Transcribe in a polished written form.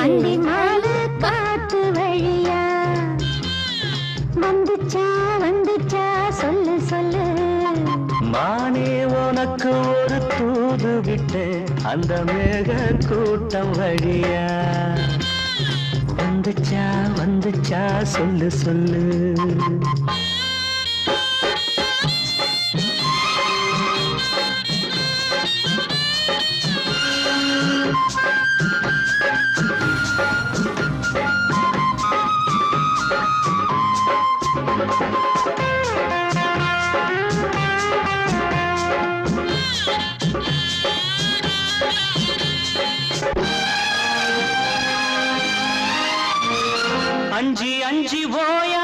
அண்டி மால காத்து வழியா வந்துச்சா வந்துச்சா சொல்லு சொல்லு மானே உனக்கு ஒரு தூது விட்டு அந்த மேக கூட்டம் வழியா வந்துச்சா வந்துச்சா சொல்லு சொல்லு அஞ்சி அஞ்சி ஓயா